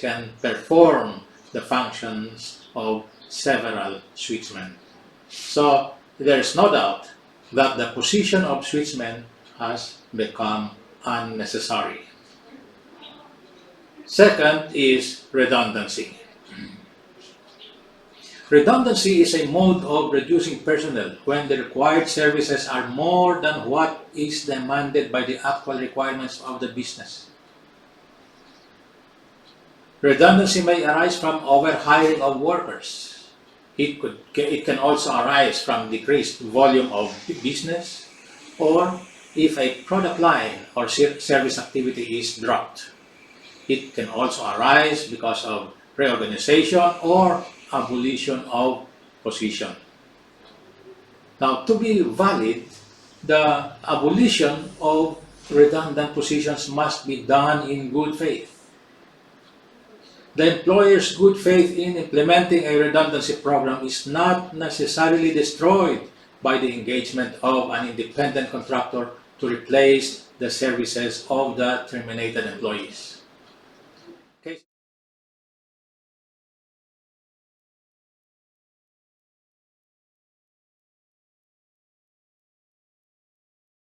can perform the functions of several switchmen. So there is no doubt that the position of switchman has become unnecessary. Second is redundancy. Redundancy is a mode of reducing personnel when the required services are more than what is demanded by the actual requirements of the business. Redundancy may arise from overhiring of workers. It can also arise from decreased volume of business, or if a product line or service activity is dropped. It can also arise because of reorganization or abolition of position. Now, to be valid, the abolition of redundant positions must be done in good faith. The employer's good faith in implementing a redundancy program is not necessarily destroyed by the engagement of an independent contractor to replace the services of the terminated employees.